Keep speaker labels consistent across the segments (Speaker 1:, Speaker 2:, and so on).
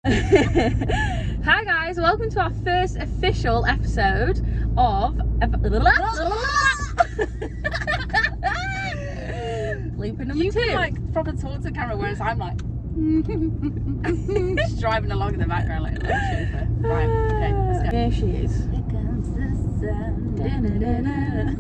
Speaker 1: Hi guys, welcome to our first official episode of Looping number 2.
Speaker 2: You can like proper talk to the camera, whereas I'm like just driving along in the background like a little chauffeur. Right, okay, let's go.
Speaker 1: There she is.
Speaker 2: Here comes the sun. Da-na-na-na.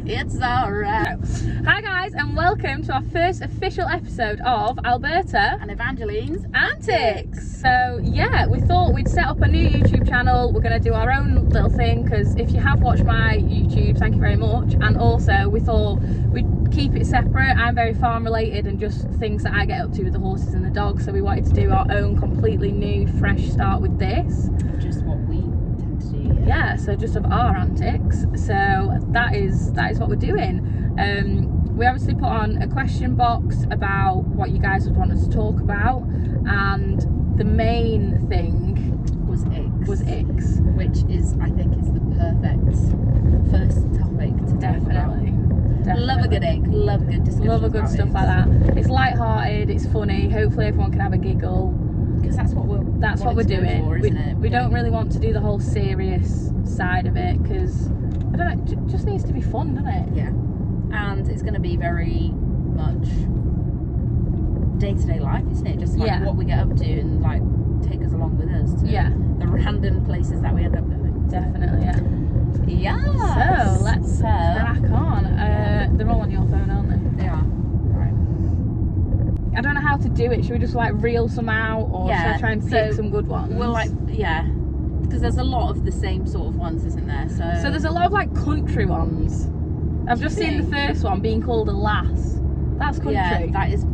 Speaker 2: It's alright.
Speaker 1: Hi guys, and welcome to our first official episode of Alberta
Speaker 2: And Evangeline's
Speaker 1: Antics. So yeah, we thought we'd set up a new YouTube channel. We're going to do our own little thing, because if you have watched my YouTube, thank you very much. And also we thought we'd keep it separate. I'm very farm related and just things that I get up to with the horses and the dogs, so we wanted to do our own completely new fresh start with this.
Speaker 2: just what we tend to do.
Speaker 1: Yeah, so just of our antics. So that is what we're doing. We obviously put on a question box about what you guys would want us to talk about, and the main thing
Speaker 2: Was
Speaker 1: icks,
Speaker 2: which is, I think, is the perfect first topic to
Speaker 1: definitely.
Speaker 2: Love a good egg, love a good discussion.
Speaker 1: Love a good stuff like that. It's light-hearted, it's funny, hopefully everyone can have a giggle.
Speaker 2: Because that's what we're
Speaker 1: doing.
Speaker 2: for, isn't it?
Speaker 1: We don't really want to do the whole serious side of it, because I don't know, it just needs to be fun, doesn't it?
Speaker 2: Yeah. And it's going to be very much day-to-day life, isn't it? Just like what we get up to and like take us along with us to the random places that we end up going.
Speaker 1: Definitely, yeah.
Speaker 2: Yeah.
Speaker 1: So let's crack on. They're all on your phone, aren't they?
Speaker 2: They are. Right.
Speaker 1: I don't know how to do it. Should we just like reel some out, or should I try and pick some good ones?
Speaker 2: Well, because there's a lot of the same sort of ones, isn't there?
Speaker 1: So there's a lot of like country ones. I've just seen the first one being called a lass. That's country.
Speaker 2: Yeah, that is.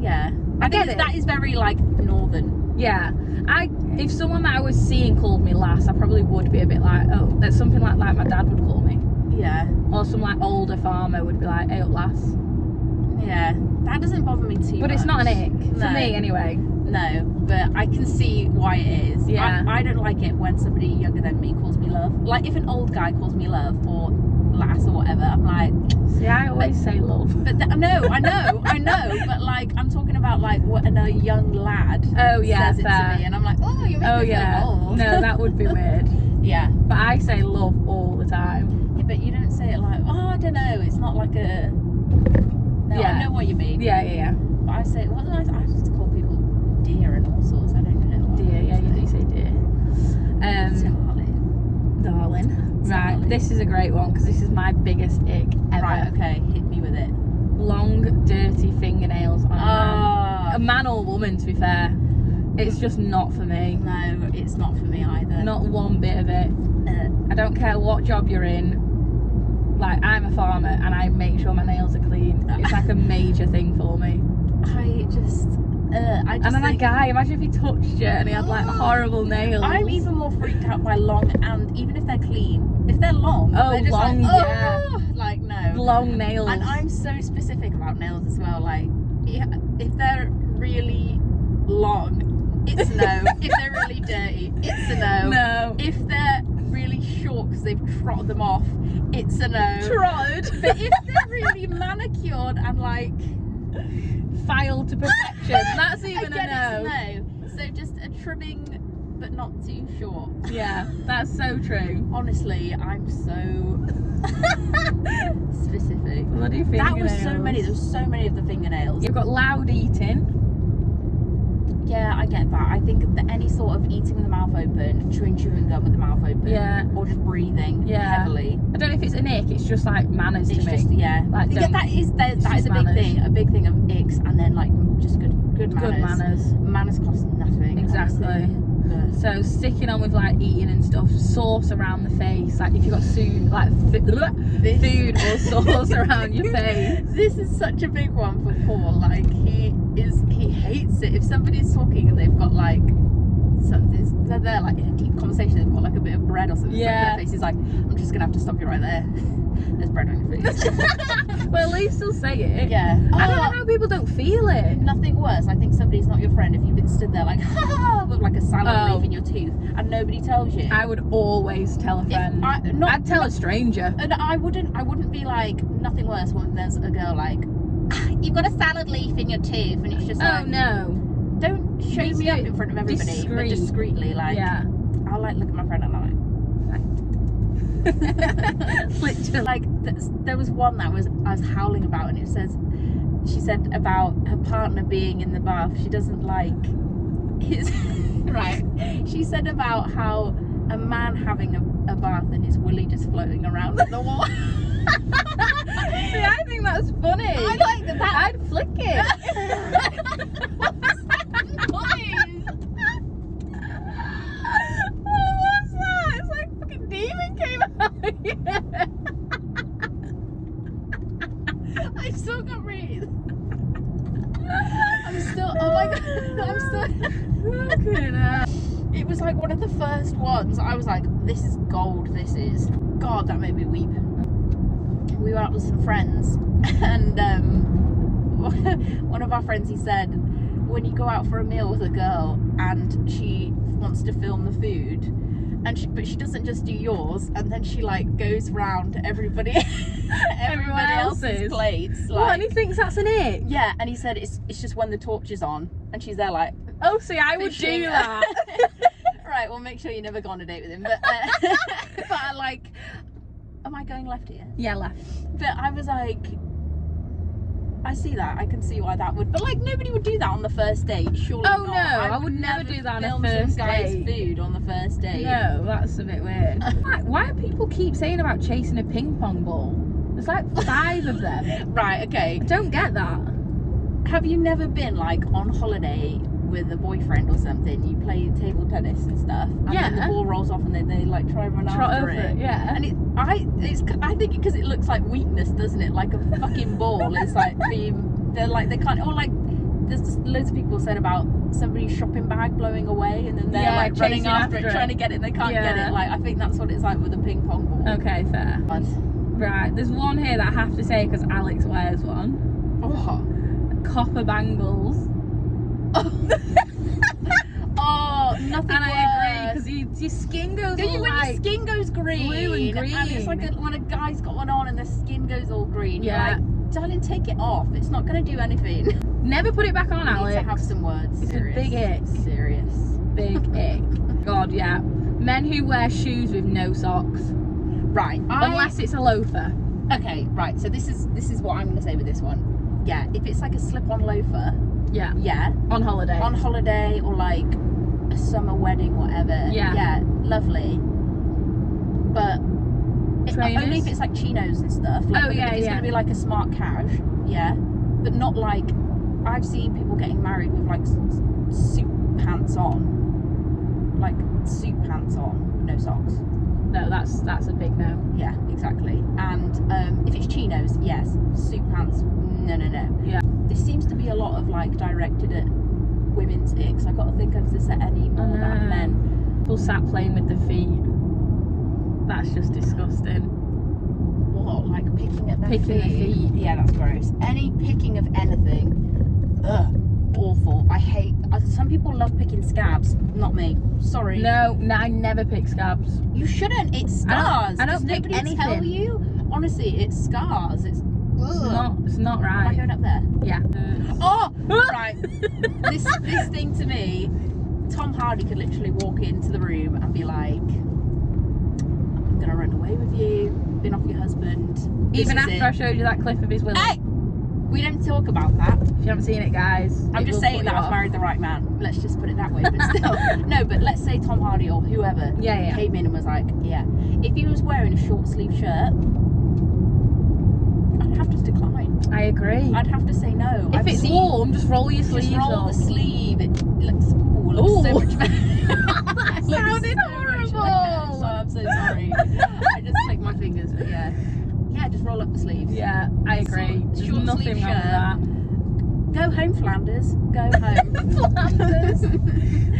Speaker 2: Yeah.
Speaker 1: I get it.
Speaker 2: That is very like northern.
Speaker 1: Yeah. If someone that I was seeing called me lass, I probably would be a bit like, oh, that's something like my dad would call me.
Speaker 2: Yeah.
Speaker 1: Or some like older farmer would be like, hey up lass.
Speaker 2: Yeah. That doesn't bother me too much.
Speaker 1: But it's not an ick. For me anyway.
Speaker 2: No, but I can see why it is.
Speaker 1: Yeah.
Speaker 2: I don't like it when somebody younger than me calls me love. Like if an old guy calls me love or lass or whatever, I'm like.
Speaker 1: See, I always say love.
Speaker 2: But I know. But like I'm talking about like when a young lad says it to me, and I'm like, oh, you make me feel old.
Speaker 1: No, that would be weird.
Speaker 2: Yeah.
Speaker 1: But I say love all the time.
Speaker 2: Yeah, but you don't say it like, oh, I don't know. It's not like a. No, I know what you mean.
Speaker 1: Yeah.
Speaker 2: But I say, what do I just call people dear and all sorts. I don't know.
Speaker 1: Dear, yeah, you do say dear. Darling. Right, this is a great one, because this is my biggest ick ever.
Speaker 2: Right, okay, hit me with it.
Speaker 1: Long, dirty fingernails on a man or woman, to be fair. It's just not for me.
Speaker 2: No, it's not for me either.
Speaker 1: Not one bit of it. I don't care what job you're in. Like, I'm a farmer and I make sure my nails are clean. It's like a major thing for me. And then a guy, imagine if he touched you and he had like horrible nails.
Speaker 2: I'm even more freaked out by long, and even if they're clean, if they're long, they're just
Speaker 1: long,
Speaker 2: like no.
Speaker 1: Long nails.
Speaker 2: And I'm so specific about nails as well. Like, if they're really long, it's no. If they're really dirty, it's a no.
Speaker 1: No.
Speaker 2: If they're really short because they've trotted them off, it's a no.
Speaker 1: Trotted.
Speaker 2: But if they're really manicured and like
Speaker 1: filed to perfection, that's even a no.
Speaker 2: No. So just a trimming, but not too short.
Speaker 1: Yeah, that's so true.
Speaker 2: Honestly, I'm so specific.
Speaker 1: Bloody fingernails.
Speaker 2: That was so many. There was so many of the fingernails.
Speaker 1: You've got loud eating.
Speaker 2: Yeah, I get that. I think that any sort of eating with the mouth open, chewing gum with the mouth open, or just breathing heavily.
Speaker 1: I don't know if it's an ick. It's just like manners to me. Like,
Speaker 2: that is a big thing. A big thing of icks, and then like just good manners.
Speaker 1: Good manners.
Speaker 2: Manners cost nothing.
Speaker 1: Exactly.
Speaker 2: Honestly.
Speaker 1: So sticking on with like eating and stuff, sauce around the face. Like if you've got food or sauce around your face.
Speaker 2: This is such a big one for Paul. Like he hates it if somebody's talking and they've got like something. They're there like in a deep conversation. They've got like a bit of bread or something.
Speaker 1: Yeah.
Speaker 2: Their face is like, I'm just gonna have to stop you right there. There's bread on your face.
Speaker 1: Well, at least they'll say it.
Speaker 2: Yeah.
Speaker 1: I don't know how people don't feel it.
Speaker 2: Nothing worse. I think somebody's not your friend if you've been stood there like, with like a salad leaf in your tooth and nobody tells you.
Speaker 1: I would always tell a friend. I'd tell a stranger.
Speaker 2: And I wouldn't be like, nothing worse when there's a girl like, you've got a salad leaf in your tooth, and it's just like,
Speaker 1: oh no.
Speaker 2: Don't show
Speaker 1: Needs
Speaker 2: me
Speaker 1: to
Speaker 2: up
Speaker 1: be
Speaker 2: in front of everybody,
Speaker 1: discreet.
Speaker 2: but discreetly. Like,
Speaker 1: Yeah.
Speaker 2: I'll like look at my friend and I'm
Speaker 1: Literally.
Speaker 2: like, there was one that I was howling about, and it says, she said about her partner being in the bath. She doesn't like his. Right. She said about how a man having a bath and his willy just floating around in the water.
Speaker 1: See, I think that's funny.
Speaker 2: I like that.
Speaker 1: I'd flick it.
Speaker 2: What's that noise?
Speaker 1: Oh, what's that? It's like a fucking demon came out here.
Speaker 2: I still can't breathe. I'm still. Oh my god. I'm still.
Speaker 1: Fucking hell.
Speaker 2: It was like one of the first ones. I was like, this is gold. This is. God, that made me weep. We were out with some friends, and one of our friends, he said, when you go out for a meal with a girl and she wants to film the food, but she doesn't just do yours, and then she like goes round everybody else's plates. Like,
Speaker 1: What? And he thinks that's an ick?
Speaker 2: yeah, and he said it's just when the torch is on, and she's there like.
Speaker 1: Oh, see, I would
Speaker 2: fishing.
Speaker 1: do that.
Speaker 2: Right, well, make sure you never go on a date with him. But, but I like, am I going left here?
Speaker 1: Yeah, left.
Speaker 2: But I was like, I see that. I can see why that would. But like, nobody would do that on the first date. Surely
Speaker 1: Oh,
Speaker 2: not.
Speaker 1: no, I would never do that on a
Speaker 2: film
Speaker 1: first
Speaker 2: some guy's
Speaker 1: date.
Speaker 2: food on the first date.
Speaker 1: No, that's a bit weird. Why do people keep saying about chasing a ping pong ball? There's like 5 of them.
Speaker 2: Right. Okay.
Speaker 1: I don't get that.
Speaker 2: Have you never been like on holiday with a boyfriend or something? You play table tennis and stuff, and then the
Speaker 1: Yeah.
Speaker 2: ball rolls off, and they like try and run
Speaker 1: Trot
Speaker 2: after
Speaker 1: over
Speaker 2: it.
Speaker 1: it, yeah.
Speaker 2: And I think because it looks like weakness, doesn't it? Like a fucking ball is like being. They're like they can't. Or like there's just loads of people said about somebody's shopping bag blowing away, and then they're
Speaker 1: Yeah,
Speaker 2: like running
Speaker 1: chasing
Speaker 2: after it,
Speaker 1: after it.
Speaker 2: trying to get it. They can't get
Speaker 1: Yeah.
Speaker 2: it. Like I think that's what it's like with a ping pong ball.
Speaker 1: Okay, fair.
Speaker 2: God.
Speaker 1: Right, there's one here that I have to say because Alex wears one.
Speaker 2: Oh.
Speaker 1: Copper bangles.
Speaker 2: Oh, nothing
Speaker 1: And I agree
Speaker 2: worse.
Speaker 1: because your skin goes
Speaker 2: When
Speaker 1: all
Speaker 2: your
Speaker 1: like
Speaker 2: skin goes green,
Speaker 1: blue and green.
Speaker 2: it's like when a guy's got one on and the skin goes all green.
Speaker 1: Yeah.
Speaker 2: You're like, darling, take it off. It's not going to do anything.
Speaker 1: Never put it back on,
Speaker 2: You
Speaker 1: Alex.
Speaker 2: need to have some words.
Speaker 1: It's a
Speaker 2: Serious.
Speaker 1: big ick.
Speaker 2: Serious.
Speaker 1: Big ick. God, yeah. Men who wear shoes with no socks,
Speaker 2: Right.
Speaker 1: unless it's a loafer.
Speaker 2: Okay. Right. So this is what I'm going to say with this one. Yeah. If it's like a slip-on loafer,
Speaker 1: Yeah.
Speaker 2: yeah.
Speaker 1: On holiday.
Speaker 2: On holiday or like a summer wedding, whatever.
Speaker 1: Yeah.
Speaker 2: Yeah. Lovely. But
Speaker 1: Trainers?
Speaker 2: only if it's like chinos and stuff. Like,
Speaker 1: Oh, yeah,
Speaker 2: if it's
Speaker 1: yeah.
Speaker 2: going to be like a smart cash, yeah. But not like I've seen people getting married with like suit pants on, like suit pants on, no socks.
Speaker 1: No, that's a big no.
Speaker 2: Yeah, exactly. And if it's chinos, yes. Suit pants, no.
Speaker 1: Yeah.
Speaker 2: This seems to be a lot of like directed at women's icks. I got to think of this at any more about men.
Speaker 1: People sat playing with their feet. That's just disgusting.
Speaker 2: What, like picking at their
Speaker 1: Picking their feet.
Speaker 2: Yeah, that's gross. Any picking of anything, ugh, awful. I hate. Some people love picking scabs. Not me. Sorry.
Speaker 1: No, I never pick scabs.
Speaker 2: You shouldn't. It's scars.
Speaker 1: I don't
Speaker 2: Does
Speaker 1: pick
Speaker 2: nobody
Speaker 1: anything.
Speaker 2: tell you? Honestly, it's scars. It's.
Speaker 1: It's not
Speaker 2: Am I
Speaker 1: right.
Speaker 2: going up there?
Speaker 1: Yeah.
Speaker 2: Oh, right. This thing to me, Tom Hardy could literally walk into the room and be like, "I'm gonna run away with you. Been off your husband." This
Speaker 1: Even
Speaker 2: is
Speaker 1: after
Speaker 2: it.
Speaker 1: I showed you that clip of his willy.
Speaker 2: Hey, we don't talk about that.
Speaker 1: If you haven't seen it, guys.
Speaker 2: I'm
Speaker 1: it
Speaker 2: just
Speaker 1: will
Speaker 2: saying
Speaker 1: put
Speaker 2: that
Speaker 1: you
Speaker 2: I've
Speaker 1: off.
Speaker 2: married the right man. Let's just put it that way. But still, no. But let's say Tom Hardy or whoever
Speaker 1: Yeah.
Speaker 2: came in and was like, "Yeah," if he was wearing a short sleeve shirt, I'd have to decline.
Speaker 1: I agree.
Speaker 2: I'd have to say no.
Speaker 1: If it's warm, just roll your sleeves
Speaker 2: just roll
Speaker 1: up.
Speaker 2: the sleeve. It looks so much better.
Speaker 1: That sounded horrible.
Speaker 2: So I'm so sorry. I just clicked my fingers, but yeah, just roll up the sleeves.
Speaker 1: Yeah, I agree. There's
Speaker 2: Short
Speaker 1: nothing
Speaker 2: sleeve
Speaker 1: wrong with that.
Speaker 2: Go home, Flanders. Go home.
Speaker 1: Flanders.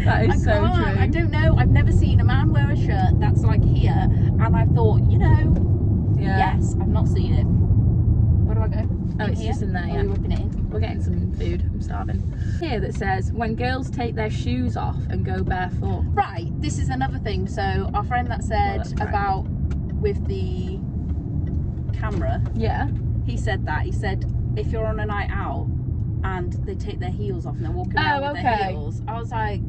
Speaker 1: That is so
Speaker 2: can't.
Speaker 1: true.
Speaker 2: I don't know. I've never seen a man wear a shirt that's like here, and I thought,
Speaker 1: Yeah.
Speaker 2: yes, I've not seen it. Where do I go?
Speaker 1: Oh, it's just in there,
Speaker 2: Are
Speaker 1: yeah.
Speaker 2: we whipping it in?
Speaker 1: We're getting some food. I'm starving. Here that says, when girls take their shoes off and go barefoot.
Speaker 2: Right, this is another thing. So our friend that said
Speaker 1: that's right.
Speaker 2: about with the camera,
Speaker 1: Yeah.
Speaker 2: he said that. He said if you're on a night out and they take their heels off and they're walking around with their heels. I was like,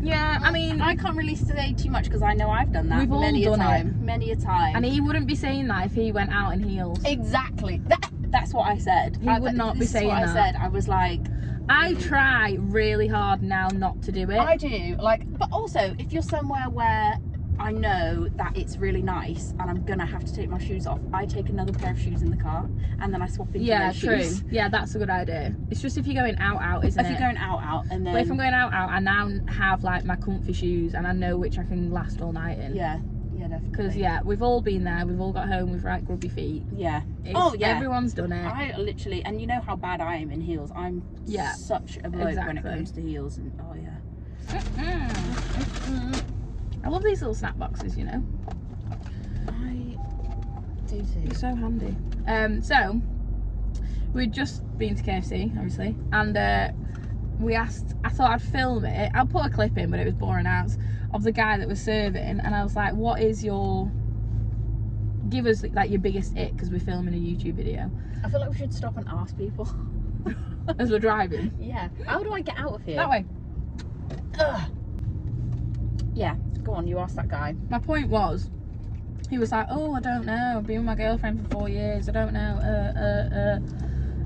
Speaker 1: yeah, I mean,
Speaker 2: I can't really say too much because I know I've done that
Speaker 1: we've all
Speaker 2: many
Speaker 1: done
Speaker 2: a time.
Speaker 1: it.
Speaker 2: Many a time.
Speaker 1: And he wouldn't be saying that if he went out in heels.
Speaker 2: Exactly. That's what I said.
Speaker 1: He would not be saying that.
Speaker 2: I said. I was like,
Speaker 1: I try really hard now not to do it.
Speaker 2: I do. Like, but also if you're somewhere where I know that it's really nice and I'm gonna have to take my shoes off, I take another pair of shoes in the car and then I swap into those shoes.
Speaker 1: True. Yeah, that's a good idea. It's just if you're going out, isn't it?
Speaker 2: If you're going out, and then.
Speaker 1: But if I'm going out, I now have like my comfy shoes and I know which I can last all night in.
Speaker 2: Yeah, definitely.
Speaker 1: Because we've all been there. We've all got home with right grubby feet.
Speaker 2: Yeah.
Speaker 1: Yeah. Everyone's done it.
Speaker 2: I literally, and you know how bad I am in heels. I'm such a bloke when it comes to heels, and oh yeah.
Speaker 1: I love these little snack boxes, you know.
Speaker 2: I do too.
Speaker 1: They're so handy. So we'd just been to KFC, obviously, and we asked. I thought I'd film it. I'll put a clip in, but it was boring out of the guy that was serving, and I was like, "What is your? Give us like your biggest ick because we're filming a YouTube video."
Speaker 2: I feel like we should stop and ask people
Speaker 1: as we're driving.
Speaker 2: Yeah. How do I get out of here?
Speaker 1: That way.
Speaker 2: Ugh. Yeah. Go on, you asked that guy.
Speaker 1: My point was, he was like, "Oh, I don't know. I've been with my girlfriend for 4 years. I don't know."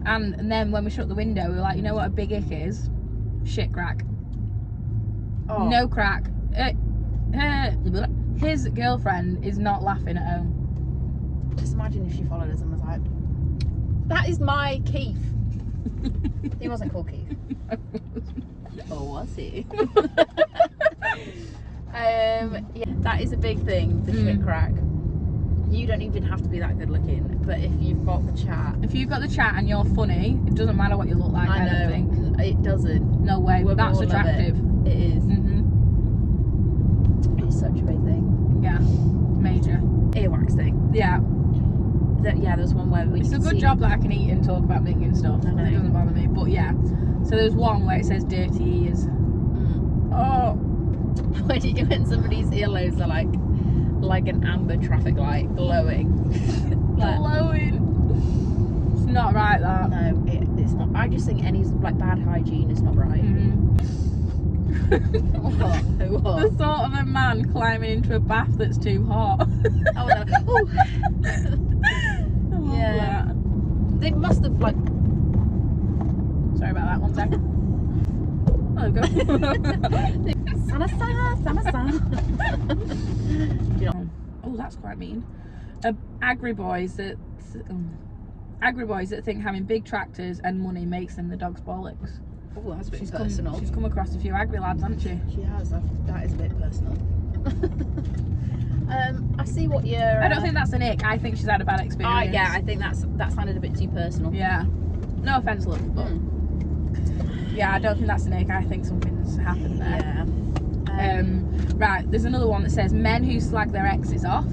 Speaker 1: And then when we shut the window, we were like, "You know what a big ick is? Shit crack.
Speaker 2: Oh.
Speaker 1: No crack. His girlfriend is not laughing at home."
Speaker 2: Just imagine if she followed us and was like, "That is my Keith." He wasn't called Keith. Or was he? Yeah, that is a big thing, the shit crack. You don't even have to be that good looking, but if you've got the chat.
Speaker 1: If you've got the chat and you're funny, it doesn't matter what you look like. I don't think.
Speaker 2: It doesn't.
Speaker 1: No way.
Speaker 2: Women
Speaker 1: That's
Speaker 2: will love
Speaker 1: attractive.
Speaker 2: It is. It's such a big thing.
Speaker 1: Yeah. Major.
Speaker 2: Earwax thing.
Speaker 1: Yeah.
Speaker 2: There's one where
Speaker 1: it's a good job that I can eat and talk about minging stuff.
Speaker 2: I know.
Speaker 1: It doesn't bother me. But yeah. So there's one where it says dirty ears. Oh.
Speaker 2: When somebody's earlobes are like an amber traffic light glowing.
Speaker 1: Glowing. It's not right, that.
Speaker 2: No, it's not. I just think any like bad hygiene is not right. What?
Speaker 1: The thought of a man climbing into a bath that's too hot.
Speaker 2: Oh. Yeah.
Speaker 1: That.
Speaker 2: They must have like.
Speaker 1: Sorry about that. 1 second. Oh, go. Oh, that's quite mean. Agri-boys that think having big tractors and money makes them the dog's bollocks.
Speaker 2: Oh, that's a bit personal.
Speaker 1: She's come across a few agri lads, hasn't she?
Speaker 2: She has. That is a bit personal. I see what you're.
Speaker 1: I don't think that's an ick. I think she's had a bad experience.
Speaker 2: Yeah, I think that sounded a bit too personal.
Speaker 1: Yeah. No offence, love, but yeah, I don't think that's an ick. I think something's happened there.
Speaker 2: Yeah.
Speaker 1: Right, there's another one that says men who slag their exes off.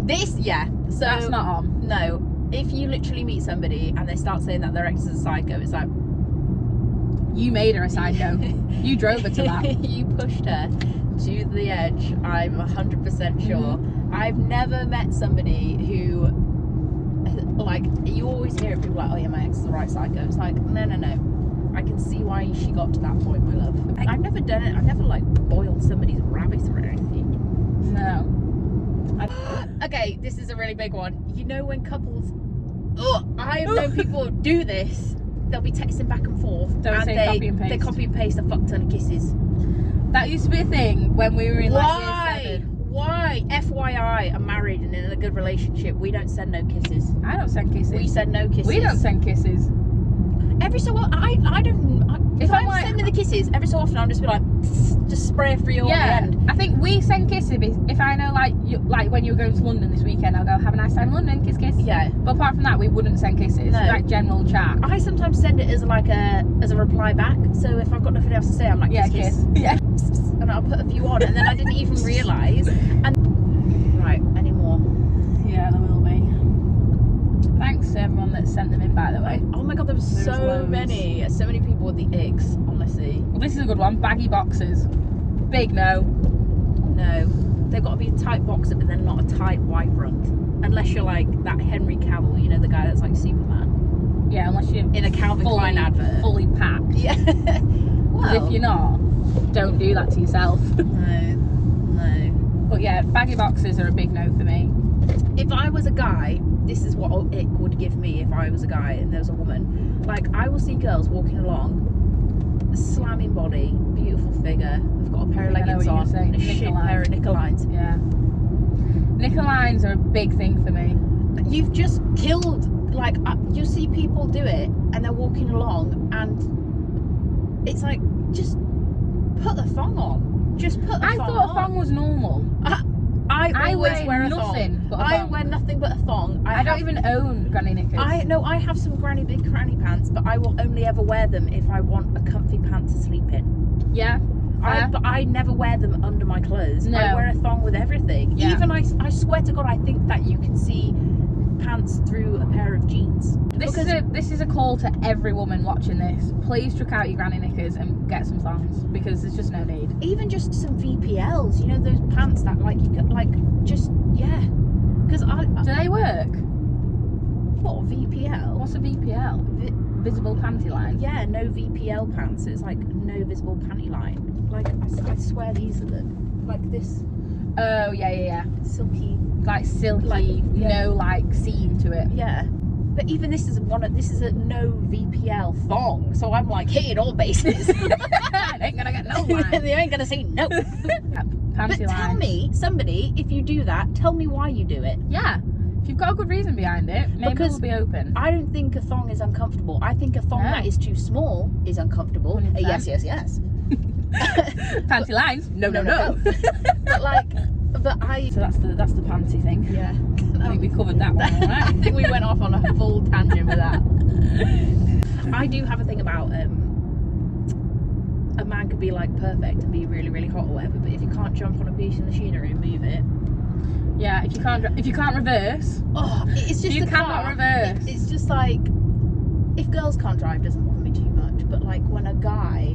Speaker 2: So
Speaker 1: that's not on.
Speaker 2: No, if you literally meet somebody and they start saying that their ex is a psycho, it's like,
Speaker 1: you made her a psycho. You drove her to that.
Speaker 2: You pushed her to the edge. I'm 100% sure. I've never met somebody who, like, you always hear people like, "Oh yeah, my ex is the right psycho." It's like, no. I can see why she got to that point, my love. I've never done it. I've never like boiled somebody's rabbit or anything.
Speaker 1: No.
Speaker 2: Okay, this is a really big one. You know when couples, I have known people do this. They'll be texting back and forth,
Speaker 1: Copy and paste.
Speaker 2: They copy and paste a fuck ton of kisses.
Speaker 1: That used to be a thing when we were in like year 7.
Speaker 2: Why? FYI, I'm married and in a good relationship. We don't send no kisses.
Speaker 1: I don't send kisses.
Speaker 2: We send no kisses.
Speaker 1: We don't send kisses.
Speaker 2: Every so often, I don't. If I'm
Speaker 1: like,
Speaker 2: sending the kisses, every so often I'll just be like, just spray it for you at the end.
Speaker 1: I think we send kisses if I know like when you were going to London this weekend, I'll go have a nice time in London, kiss.
Speaker 2: Yeah.
Speaker 1: But apart from that, we wouldn't send kisses.
Speaker 2: No.
Speaker 1: Like general chat.
Speaker 2: I sometimes send it as like a reply back. So if I've got nothing else to say, I'm like, kiss.
Speaker 1: Yeah.
Speaker 2: And I'll put a few on, and then I didn't even realise. And right, any more?
Speaker 1: Yeah, there will be. Thanks to everyone that sent them in, by the way.
Speaker 2: Oh my god, there was so many people with the icks, honestly.
Speaker 1: Well, this is a good one. Baggy boxers. Big no.
Speaker 2: No. They've got to be a tight boxer, but then not a tight white front. Unless you're like that Henry Cavill, you know, the guy that's like Superman.
Speaker 1: Yeah, unless you're
Speaker 2: in a Calvin Klein advert.
Speaker 1: fully packed.
Speaker 2: Yeah.
Speaker 1: 'Cause
Speaker 2: Well,
Speaker 1: if you're not, don't do that to yourself.
Speaker 2: no.
Speaker 1: But yeah, baggy boxers are a big no for me.
Speaker 2: If I was a guy, this is what it would give me if I was a guy and there was a woman. Like, I will see girls walking along, slamming body, beautiful figure. They've got a pair of leggings on, and a shit pair of Nicolines.
Speaker 1: Yeah. Nicolines are a big thing for me.
Speaker 2: You've just killed, like, you see people do it and they're walking along and it's like, just put the thong on. Just put the thong on.
Speaker 1: I thought a thong was normal.
Speaker 2: I always wear a
Speaker 1: nothing
Speaker 2: thong.
Speaker 1: but a
Speaker 2: I
Speaker 1: thong.
Speaker 2: wear nothing but a thong.
Speaker 1: I don't even own granny knickers.
Speaker 2: I have some big granny pants, but I will only ever wear them if I want a comfy pant to sleep in.
Speaker 1: Yeah.
Speaker 2: But I never wear them under my clothes.
Speaker 1: No.
Speaker 2: I wear a thong with everything.
Speaker 1: Yeah.
Speaker 2: Even I swear to God, I think that you can see pants through a pair of jeans.
Speaker 1: This is a call to every woman watching this. Please chuck out your granny knickers and get some thongs, because there's just no need.
Speaker 2: Even just some VPLs, you know, those pants that like you could just because
Speaker 1: Do they work?
Speaker 2: What, VPL?
Speaker 1: What's a VPL? Visible panty line.
Speaker 2: Yeah, no VPL pants. It's like no visible panty line. Like I swear these are like this.
Speaker 1: Oh yeah.
Speaker 2: Silky.
Speaker 1: Like silky, no like seam to it.
Speaker 2: Yeah. But even this is a no VPL thong, so I'm like hitting all bases.
Speaker 1: I ain't gonna get no line.
Speaker 2: They ain't gonna say no.
Speaker 1: Panty
Speaker 2: But tell me, somebody, if you do that, tell me why you do it.
Speaker 1: Yeah. If you've got a good reason behind it, maybe
Speaker 2: Because
Speaker 1: we'll be open.
Speaker 2: I don't think a thong is uncomfortable. I think a thong that is too small is uncomfortable.
Speaker 1: 100%.
Speaker 2: Yes.
Speaker 1: Panty lines? No.
Speaker 2: But
Speaker 1: So that's the panty thing.
Speaker 2: yeah.
Speaker 1: I think we covered that one, all
Speaker 2: I
Speaker 1: right?
Speaker 2: think we went off on a full tangent with that. I do have a thing about a man could be like perfect and be really, really hot or whatever, but if you can't jump on a piece of machinery and move it,
Speaker 1: Yeah, if you can't reverse,
Speaker 2: it's just
Speaker 1: you
Speaker 2: the
Speaker 1: cannot
Speaker 2: car.
Speaker 1: reverse.
Speaker 2: It's just like, if girls can't drive, doesn't bother me too much, but like when a guy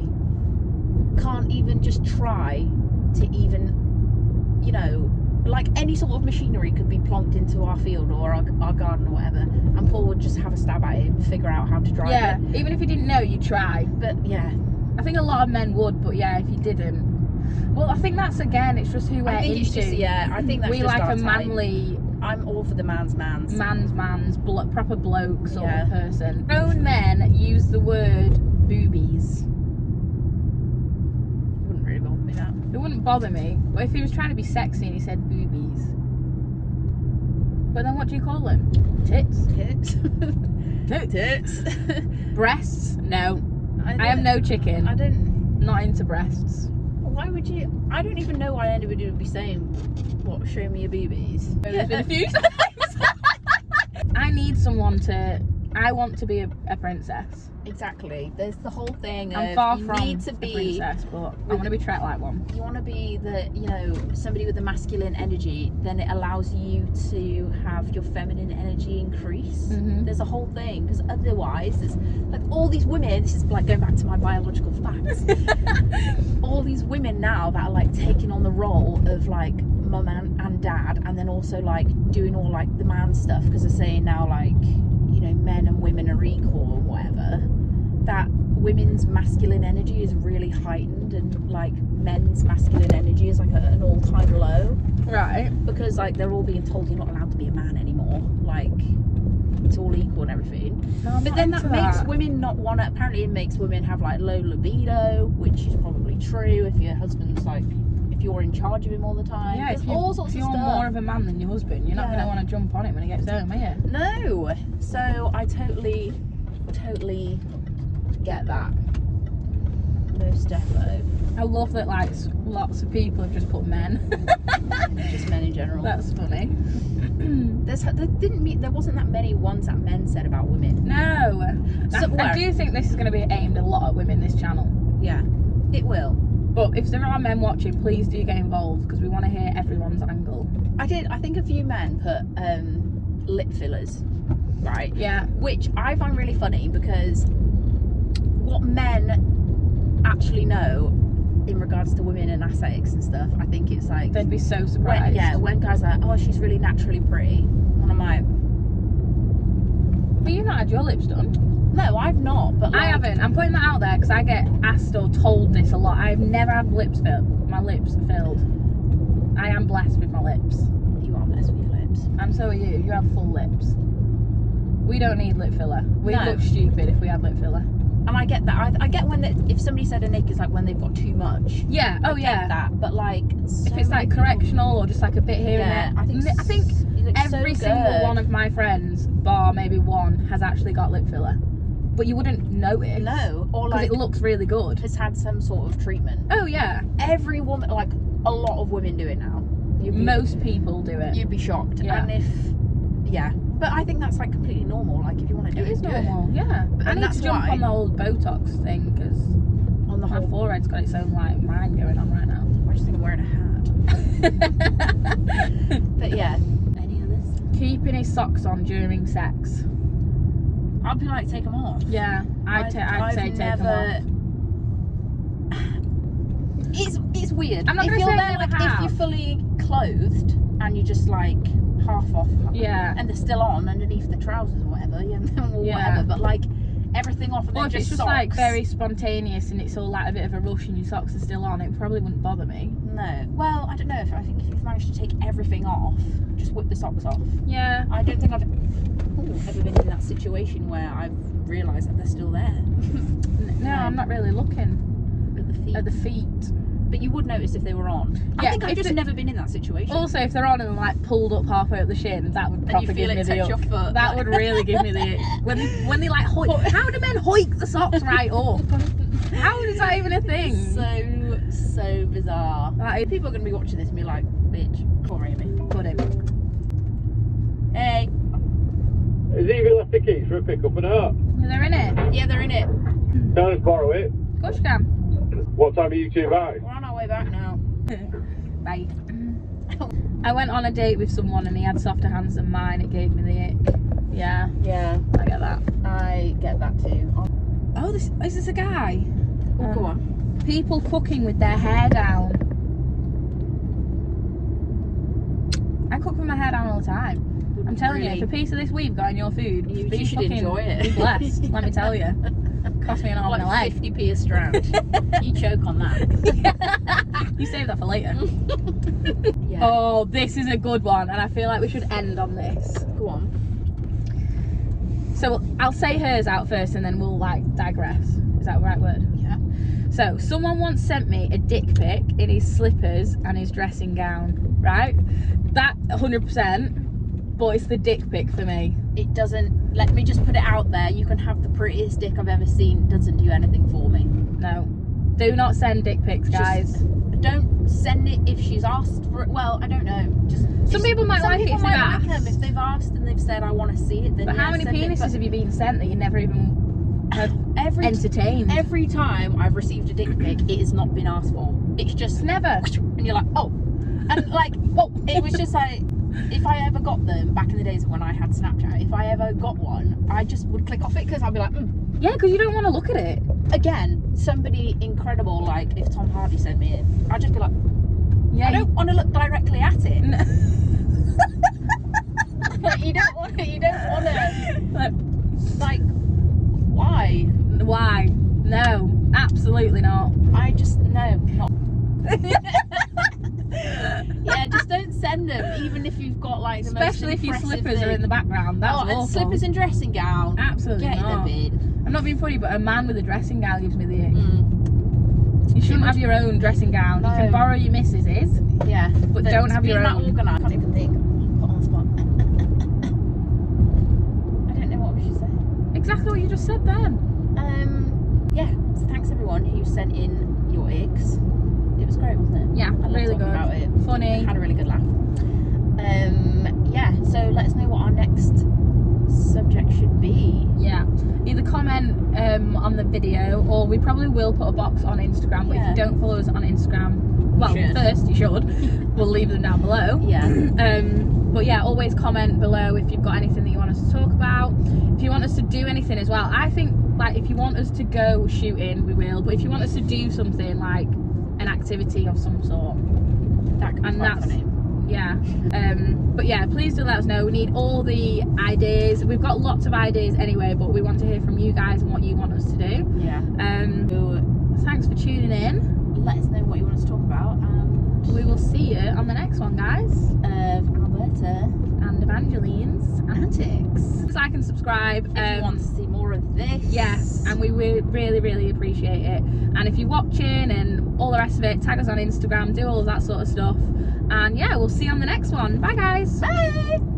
Speaker 2: can't even just try to even, you know, like any sort of machinery could be plonked into our field or our garden or whatever, and Paul would just have a stab at it and figure out how to drive
Speaker 1: Yeah,
Speaker 2: it.
Speaker 1: even if you didn't know, you'd try.
Speaker 2: But yeah,
Speaker 1: I think a lot of men would, but yeah, if you didn't. Well, I think that's again, it's just who we're
Speaker 2: I think
Speaker 1: into.
Speaker 2: it's just, I think that's
Speaker 1: we
Speaker 2: just
Speaker 1: like
Speaker 2: our
Speaker 1: a
Speaker 2: type.
Speaker 1: manly,
Speaker 2: I'm all for the man's.
Speaker 1: proper bloke sort of person. Grown men use the word boobies.
Speaker 2: Wouldn't really bother me that.
Speaker 1: It wouldn't bother me, but if he was trying to be sexy and he said boobies. But then what do you call them? Tits? Tits. Breasts? No. I am no chicken.
Speaker 2: I don't.
Speaker 1: Not into breasts.
Speaker 2: Why would you? I don't even know why anybody would be saying, "What? Show me your boobies."
Speaker 1: There's been a few times. I need someone to. I want to be a princess.
Speaker 2: Exactly. There's the whole thing
Speaker 1: I'm
Speaker 2: of
Speaker 1: far
Speaker 2: you
Speaker 1: from
Speaker 2: need to
Speaker 1: a
Speaker 2: be.
Speaker 1: princess, but I want to be treated like one.
Speaker 2: You want to be somebody with a masculine energy. Then it allows you to have your feminine energy increase.
Speaker 1: Mm-hmm.
Speaker 2: There's a whole thing, because otherwise, there's like all these women. This is like going back to my biological facts. All these women now that are like taking on the role of like mum and dad, and then also like doing all like the man stuff, because they're saying now like, you know, men and women are equal or whatever. That women's masculine energy is really heightened, and like men's masculine energy is like an all-time low.
Speaker 1: Right.
Speaker 2: Because like they're all being told you're not allowed to be a man anymore. Like it's all equal and everything.
Speaker 1: No,
Speaker 2: but then that makes women not want to. Apparently, it makes women have like low libido, which is probably true if your husband's like, if you're in charge of him all the time.
Speaker 1: Yeah,
Speaker 2: There's all sorts
Speaker 1: if
Speaker 2: of
Speaker 1: you're
Speaker 2: stuff.
Speaker 1: more of a man than your husband, you're not going to want to jump on him when he gets home, are you?
Speaker 2: No. So I totally get that. Most defo.
Speaker 1: I love that like lots of people have just put men.
Speaker 2: Just men in general.
Speaker 1: That's funny.
Speaker 2: There wasn't that many ones that men said about women.
Speaker 1: No.
Speaker 2: So
Speaker 1: I do think this is going to be aimed at a lot of women, this channel.
Speaker 2: Yeah, it will.
Speaker 1: But if there are men watching, please do get involved, because we want to hear everyone's angle.
Speaker 2: I think a few men put lip fillers, right?
Speaker 1: Yeah.
Speaker 2: Which I find really funny, because what men actually know in regards to women and aesthetics and stuff, I think it's like,
Speaker 1: They'd be so surprised.
Speaker 2: when guys are like, oh, she's really naturally pretty, and I'm like,
Speaker 1: But you've not had your lips done.
Speaker 2: No, I've not. But like,
Speaker 1: I haven't. I'm putting that out there because I get asked or told this a lot. I've never had my lips filled. I am blessed with my lips.
Speaker 2: You are blessed with your lips.
Speaker 1: And so are you. You have full lips. We don't need lip filler. We
Speaker 2: No.
Speaker 1: look stupid if we had lip filler.
Speaker 2: And I get that. I get when if somebody said a nick is like when they've got too much.
Speaker 1: Yeah.
Speaker 2: I
Speaker 1: Oh
Speaker 2: get
Speaker 1: yeah.
Speaker 2: that. But like, so
Speaker 1: If it's like correctional or just like a bit here
Speaker 2: yeah,
Speaker 1: and
Speaker 2: I
Speaker 1: there.
Speaker 2: think
Speaker 1: I think
Speaker 2: you look
Speaker 1: every
Speaker 2: so
Speaker 1: single
Speaker 2: good.
Speaker 1: one of my friends, bar maybe one, has actually got lip filler. But you wouldn't notice.
Speaker 2: No, or
Speaker 1: Because
Speaker 2: like
Speaker 1: it looks really good.
Speaker 2: has had some sort of treatment.
Speaker 1: Oh yeah.
Speaker 2: Every woman, like a lot of women do it now.
Speaker 1: Most people do it.
Speaker 2: You'd be shocked.
Speaker 1: Yeah.
Speaker 2: And but I think that's like completely normal. Like if you want to do it,
Speaker 1: It is
Speaker 2: do
Speaker 1: normal, yeah. I
Speaker 2: And
Speaker 1: need
Speaker 2: that's
Speaker 1: to jump
Speaker 2: why-
Speaker 1: on the old Botox thing because
Speaker 2: it. On the
Speaker 1: my
Speaker 2: whole,
Speaker 1: forehead's got its own like mind going on right now.
Speaker 2: I just think I'm wearing a hat. But yeah. Any others?
Speaker 1: Keeping his socks on during sex.
Speaker 2: I'd be like, take them off.
Speaker 1: Yeah, I'd say take them off.
Speaker 2: It's weird.
Speaker 1: I'm not
Speaker 2: if
Speaker 1: gonna
Speaker 2: you're
Speaker 1: say
Speaker 2: there,
Speaker 1: never
Speaker 2: like if
Speaker 1: have.
Speaker 2: you're fully clothed and you're just like half off,
Speaker 1: Yeah.
Speaker 2: and they're still on underneath the trousers or whatever, or
Speaker 1: Yeah.
Speaker 2: whatever. But like everything off, and
Speaker 1: Or
Speaker 2: then
Speaker 1: if it's just
Speaker 2: socks.
Speaker 1: like very spontaneous and it's all like a bit of a rush and your socks are still on, it probably wouldn't bother me.
Speaker 2: No. Well, I don't know. I think if you've managed to take everything off, just whip the socks off.
Speaker 1: Yeah.
Speaker 2: I don't think I've ever been in that situation where I've realised that they're still there.
Speaker 1: No, I'm not really looking
Speaker 2: At the feet.
Speaker 1: at the feet.
Speaker 2: But you would notice if they were on.
Speaker 1: Yeah,
Speaker 2: I think I've
Speaker 1: if
Speaker 2: just
Speaker 1: it-
Speaker 2: never been in that situation.
Speaker 1: Also, if they're on and like pulled up halfway up the shin, that would
Speaker 2: and
Speaker 1: probably
Speaker 2: you feel
Speaker 1: give me
Speaker 2: it
Speaker 1: the
Speaker 2: touch your
Speaker 1: ick.
Speaker 2: foot.
Speaker 1: That
Speaker 2: like-
Speaker 1: would really give me the ick. When they like hoik. How do men hoik the socks right up? How is that even a thing?
Speaker 2: So bizarre.
Speaker 1: Like,
Speaker 2: People are going to be watching this and be like, bitch, call me.
Speaker 1: put him.
Speaker 2: Hey.
Speaker 3: Has he even left the keys for a pickup or not?
Speaker 1: Yeah, they're in it.
Speaker 2: Yeah, they're in it.
Speaker 3: Can I just borrow it?
Speaker 1: Of course you can.
Speaker 3: What time are you two back?
Speaker 2: We're on our way back now.
Speaker 1: Bye. I went on a date with someone and he had softer hands than mine. It gave me the ick. Yeah,
Speaker 2: Yeah,
Speaker 1: I get that.
Speaker 2: I get that too.
Speaker 1: Oh, is this a guy?
Speaker 2: Oh, go on.
Speaker 1: People cooking with their hair down. I cook with my hair down all the time. I'm telling you, if a piece of this we've got in your food,
Speaker 2: You
Speaker 1: be
Speaker 2: should
Speaker 1: fucking-
Speaker 2: enjoy it.
Speaker 1: Be blessed, let me tell you. Cost me an arm and a
Speaker 2: Like
Speaker 1: leg.
Speaker 2: 50p a strand. You choke on that.
Speaker 1: You save that for later.
Speaker 2: Yeah.
Speaker 1: Oh, this is a good one, and I feel like we should end on this.
Speaker 2: Go on.
Speaker 1: So I'll say hers out first, and then we'll like digress. Is that the right word?
Speaker 2: Yeah.
Speaker 1: So someone once sent me a dick pic in his slippers and his dressing gown. Right? That 100%. But it's the dick pic for me.
Speaker 2: It doesn't, let me just put it out there, you can have the prettiest dick I've ever seen, it doesn't do anything for me.
Speaker 1: No. Do not send dick pics, guys.
Speaker 2: Don't send it if she's asked for it. Well, I don't know.
Speaker 1: Some people might like it if they've asked.
Speaker 2: them. If they've asked and they've said, I want to see it, then
Speaker 1: But how many
Speaker 2: send it.
Speaker 1: penises have you been sent that you never even have entertained?
Speaker 2: Every time I've received a dick pic, it has not been asked for. It's just,
Speaker 1: Never.
Speaker 2: and you're like, oh. And like, oh, it was just like, if I ever got them back in the days when I had Snapchat, if I ever got one, I just would click off it because I'd be like,
Speaker 1: Yeah, because you don't want to look at it.
Speaker 2: Again, somebody incredible, like if Tom Hardy sent me it, I'd just be like,
Speaker 1: Yeah.
Speaker 2: I don't want to look directly at it.
Speaker 1: No.
Speaker 2: You don't want to,
Speaker 1: Like,
Speaker 2: why?
Speaker 1: why? No, absolutely not.
Speaker 2: I just, no, not. Yeah, just don't send them, even if you've got like the
Speaker 1: Especially
Speaker 2: most
Speaker 1: if your
Speaker 2: impressive
Speaker 1: slippers are in the background. That's
Speaker 2: and
Speaker 1: awful.
Speaker 2: slippers and dressing gown.
Speaker 1: Absolutely
Speaker 2: Get
Speaker 1: not.
Speaker 2: in the bin.
Speaker 1: I'm not being funny, but a man with a dressing gown gives me the ick.
Speaker 2: Mm.
Speaker 1: You shouldn't have your own dressing gown. You can
Speaker 2: No.
Speaker 1: borrow your missus's.
Speaker 2: Yeah,
Speaker 1: But don't have your
Speaker 2: That
Speaker 1: own.
Speaker 2: organised. I can't even think. Put on the spot. I don't know what we should say.
Speaker 1: Exactly what you just said then.
Speaker 2: Yeah. So thanks everyone who sent in your icks. It was great, wasn't it?
Speaker 1: Yeah,
Speaker 2: I love
Speaker 1: really
Speaker 2: talking
Speaker 1: good.
Speaker 2: about it.
Speaker 1: Funny.
Speaker 2: Had a really good laugh. Yeah. So let us know what our next subject should be.
Speaker 1: Yeah. Either comment on the video, or we probably will put a box on Instagram. But if
Speaker 2: Yeah.
Speaker 1: you don't follow us on Instagram, well,
Speaker 2: Should.
Speaker 1: first you should. We'll leave them down below.
Speaker 2: Yeah.
Speaker 1: But yeah, always comment below if you've got anything that you want us to talk about. If you want us to do anything as well, I think like if you want us to go shooting, we will. But if you want us to do something like an activity of some sort,
Speaker 2: That could be
Speaker 1: and
Speaker 2: quite
Speaker 1: that's
Speaker 2: funny.
Speaker 1: Yeah. But yeah, please do let us know. We need all the ideas. We've got lots of ideas anyway, but we want to hear from you guys and what you want us to do.
Speaker 2: Yeah.
Speaker 1: So thanks for tuning in.
Speaker 2: Let us know what you want us to talk about, and
Speaker 1: We will see you on the next one, guys.
Speaker 2: of Alberta
Speaker 1: And Evangeline's
Speaker 2: antics.
Speaker 1: like and subscribe.
Speaker 2: If you want to see more of this.
Speaker 1: Yes, and we really, really appreciate it. And if you're watching and all the rest of it, tag us on Instagram, do all of that sort of stuff. And yeah, we'll see you on the next one. Bye, guys.
Speaker 2: Bye.